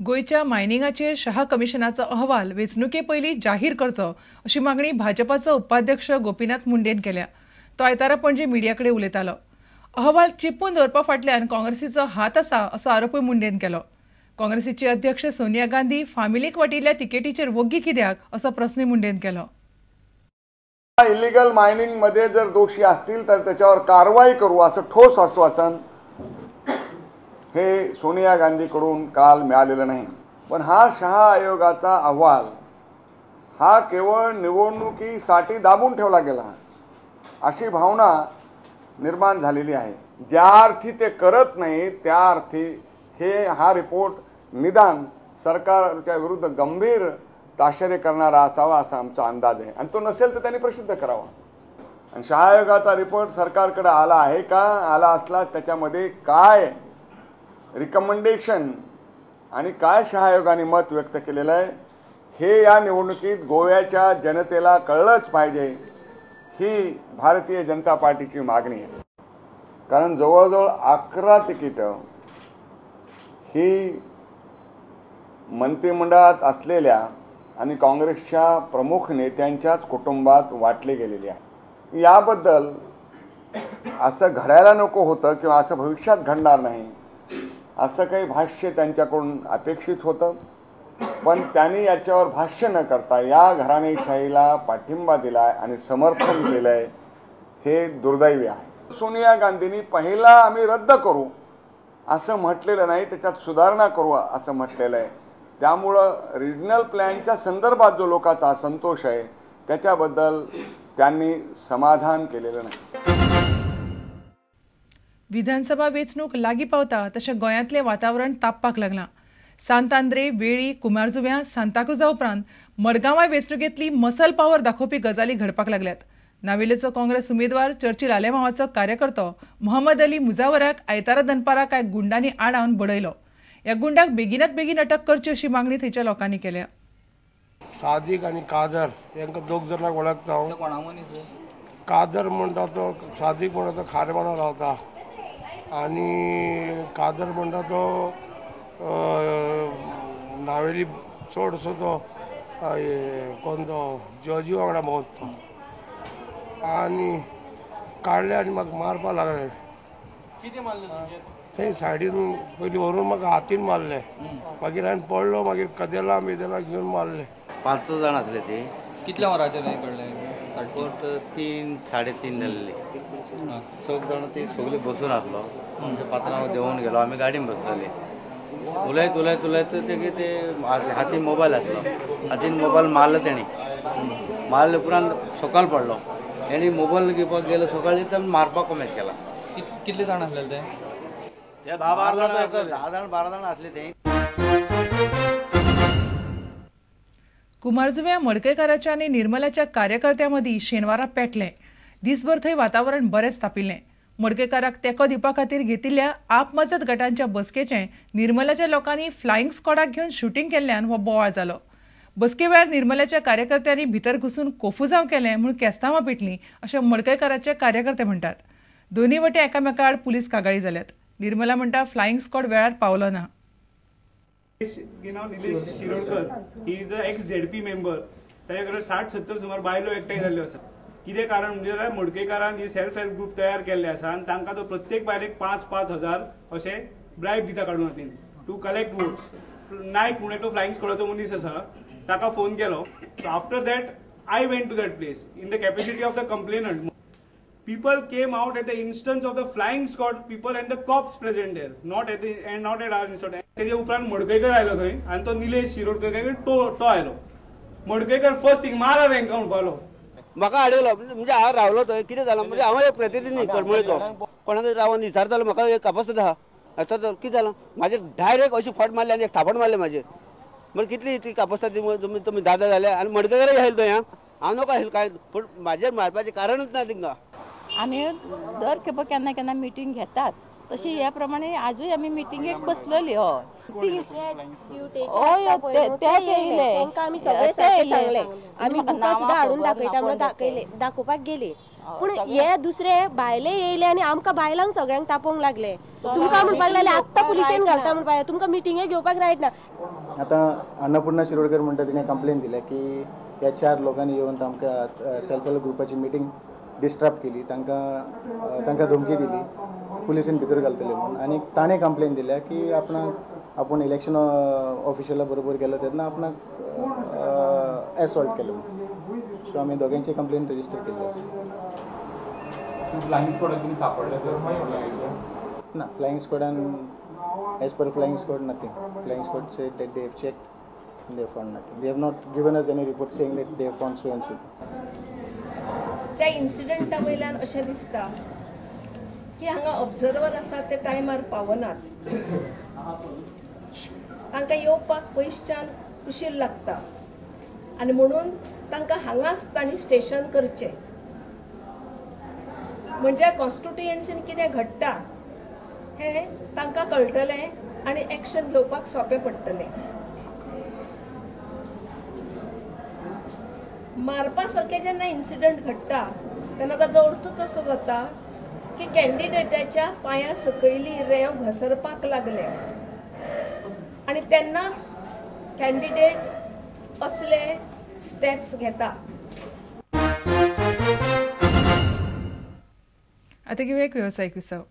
गोयच्या मायनिंगाचेर शहा कमिशनाचो अहवाल वेंचणुके पयलीं जाहीर करचो अशी मागणी भाजपाचो उपाध्यक्ष गोपीनाथ मुंडेन केल्या। तो आयतारा पणजे मिडिया कडेन उलयतालो। अहवाल चिपून दवरपा फाटल्यान काँग्रेसीचो हात आसा असो आरोपूय मुंडेन केलो। काँग्रेसीची अध्यक्ष सोनिया गांधी फामिलीक वाटिल्ल्या तिकेटीचेर वग्गी कित्याक असो प्रस्नय मुंडेन केलो। इलिगल मायनिंग मध्ये जर दोषी असतील तर त्याच्यावर कारवाई करू असं ठोस आश्वासन हे सोनिया गांधीकडून काल मिळालेलं नाही। पण हा शहा आयोगाचा अहवाल हा केवळ निवडणुकीसाठी दाबून ठेवला गेला अशी भावना निर्माण झालेली आहे। ज्या अर्थी ते करत नाही त्या अर्थी हा रिपोर्ट निदान सरकारच्या विरुद्ध गंभीर ताशेरे करणारा असावा असा आमचा अंदाज आहे आणि तो नसेल तर त्यांनी प्रसिद्ध करावा। आणि शहा आयोगाचा रिपोर्ट सरकारकडे आला आहे का, आला असला त्याच्यामध्ये काय रिकमेंडेशन आणि काय शहा आयोगाने मत व्यक्त केलेलं आहे हे या निवडणुकीत गोव्याच्या जनतेला कळलंच पाहिजे ही भारतीय जनता पार्टीची मागणी आहे। कारण जवळजवळ 11 तिकीटं ही मंत्रिमंडळात असलेल्या आणि काँग्रेसच्या प्रमुख नेत्यांच्याच कुटुंबात वाटली गेलेली आहे। याबद्दल असं घडायला नको होतं किंवा असं भविष्यात घडणार नाही असं काही भाष्य त्यांच्याकडून अपेक्षित होतं, पण त्यांनी याच्यावर भाष्य न करता या घराणेशाहीला पाठिंबा दिलाय आणि समर्थन केलंय हे दुर्दैवी आहे। सोनिया गांधींनी पहिला आम्ही रद्द करू असं म्हटलेलं नाही, त्याच्यात सुधारणा करू असं म्हटलेलं आहे। त्यामुळं रिजनल प्लॅनच्या संदर्भात जो लोकांचा असंतोष आहे त्याच्याबद्दल त्यांनी समाधान केलेलं नाही। विधानसभा वेंचणूक लागीं पावता तशें गोंयांतलें वातावरण तापपाक लागलां। सांत आंद्रे, वेळी, कुमारजुव्यां, सांताक्रुजा उपरांत मडगांवां वेंचणुकेंतली मसल पावर दाखोवपी गजाली घडपाक लागल्यात। नावेलेचो काँग्रेस उमेदवार चर्चिल आलेमांवाचो कार्यकर्तो मोहम्मद अली मुजावराक आयतारा दनपारा कांय गुंडांनी आडावन बडयलो। ह्या गुंडाक बेगिनात बेगीन अटक करची अशी मागणी थंयच्या लोकांनी केल्या। सादिक आणि कादर यांका दोग जाणांक वळखता हांव। कादर म्हणटा तो सादिक म्हणटा तो खारेबाणा रावता आणि कादर म्हणटा तो नावेली चडसो तो कोण तो जॉजी वांगडा भोंवता आणि काडले आनी म्हाका मारपा लागले। कितें मारलें तुमचें? थंय सायडीन पयलीं व्हरून म्हाका हातीन मारले, मागीर हांवें पडलो, मागीर कदेलां घेवन मारले। 5 जाण आसले ते। कितल्या वरांचेर कळले? साडे 3 3:30 जाल्ले। सग जाण ते सगळे बसून आसलो, म्हणजे पात्रांव देंवून गेलो, आमी गाडयेन बसलेले। उलयत उलयत उलयत ते हातीन मोबायल आसलो, हातीन मोबायल मारलो तेणी, मारले उपरांत सकयल पडलो। तेणी मोबायल घेवपाक गेलो, सकाळी तर मारपाक कमेंट केला। कितले जाण आसले ते? 10 जाण 12 जाण आसले ते। कुमारजुव्यां मडकयकाराच्या आनी निर्मलाच्या कार्यकर्त्यां मदीं शेनवारा पेटलें। दिसभर थंय वातावरण बरेंच तापिल्लें। मडकयकाराक तेंको दिवपा खातीर घेतिल्ल्या आप मजत गटांच्या बसकेचें निर्मलाच्या लोकांनी फ्लायंग स्क्वॉडाक घेवन शूटिंग केल्ल्यान हो बोवाळ जालो। बसके वेळार निर्मलाच्या कार्यकर्त्यांनी भितर घुसून कोफुजांव केलें म्हूण केस्तांवां पेटलीं अशें मडकयकाराचे कार्यकर्ते म्हणटात। दोनूय वटेन एकामेका आड पुलीस कागाळी जाल्यात। निर्मला म्हणटा फ्लायंग स्क्वॉड वेळार पावलो ना। Nilesh Shirodkar he is a x ZP member, ताचे घरात 60-70 सुमार बायलो एकठांय जाल्ल्यो आसा। कितें कारण म्हणजे मडकयकारान ही सेल्फ हेल्प ग्रुप तयार केल्ले आसा आनी तांकां तो प्रत्येक बायलेक 5-5 हजार अशे ब्रायब दिता काडून हातीन टू कलेक्ट वोट्स। नायक म्हणून तो फ्लायंग स्क्वॉडाचो मनीस आसा, ताका फोन केलो। So after that I went to that place in the capacity of the complainant. People came out at the instance of the flying squad people and the cops present there, not at our instance. तेजे उपरांत मडकयकर आयलो थंय आनी तो निलेश शिरोडकर तो आयलो। Madkaikar first thing मारा रँका म्हणपालो, म्हाका आडयलो। म्हणजे हांव रावलो थंय, कितें जालां म्हणजे हांव एक प्रतिनिधी कळमळेचो, कोणाक रावन विचारतालो म्हाका एक कापास्त आहा तर कितें जालां, म्हाजेर डायरेक्ट अशी फट मारली आनी एक थापड मारले म्हाजेर। म्हणजे कितली ती कापास्ता तुमी दादा जाले आनी मडकयकर येयलो थंय। हांव नका येयलो काय, पूण म्हाजेर मारपाचें कारणूच ना तिंगा। आमी दर खेपो केन्ना केन्ना मिटींग घेतात, तशी ह्या प्रमाणे आजूय आमी मिटींगेक बसलेली। हय आमी सगळे सांगले, आमी बुकां सुद्दां हाडून दाखयता म्हणून दाखोवपाक गेली। पूण हे दुसरे भायले येयले आनी आमकां बायलांक सगळ्यांक तापोवंक लागले. तुमकां म्हणपाक लागले आत्तां पुलिशेन घालता म्हणपाक, तुमकां मिटिंगे घेवपाक रायट ना. आतां अन्नपूर्णा शिरोडकर म्हणटा तिणें कंप्लेन दिल्या की ह्या 4 लोकांनी येवन आमकां सेल्फ हेल्प ग्रुपाची मिटींग डिस्टर्ब केली, तांकां धमकी दिली, पुलिसेन भितर घालतले म्हणून. आनी ताणें कंप्लेन दिल्या की आपूण इलेक्शन ऑफिशला बरोबर गेलो तेन्ना आपणाक एसॉल्ट केलो म्हणून. सो आमी दोगांची कंप्लेन रजिस्टर केल्ली आसा. ना, फ्लाइंग स्क्वॉडान as per flying squad nothing. Flying squad said that they have checked and they have found nothing. They have not given us any report saying that they have found so and so. त्या इन्सिडंटा वयल्यान अशें दिसता की हांगा observer आसा ते टायमार पावनात. तांकां येवपाक पयसच्यान उशीर लागता आनी म्हणून तांकां हांगाच तांणी स्टेशन करचें. म्हणजे कॉन्स्टिट्युएन्सीन कितें घडटा हें तांकां कळटलें आनी एक्शन घेवपाक सोंपें पडटलें. मारपा सारकें जेन्ना इन्सिडंट घडटा तेन्ना ताजो अर्थ कसो जाता की कॅन्डिडेटाच्या पांया सकयली रेंव घसरपाक लागले आनी तेन्नाच कॅन्डिडेट असले स्टेप्स घेता. आता घेऊया एक व्यावसायिक विसाव.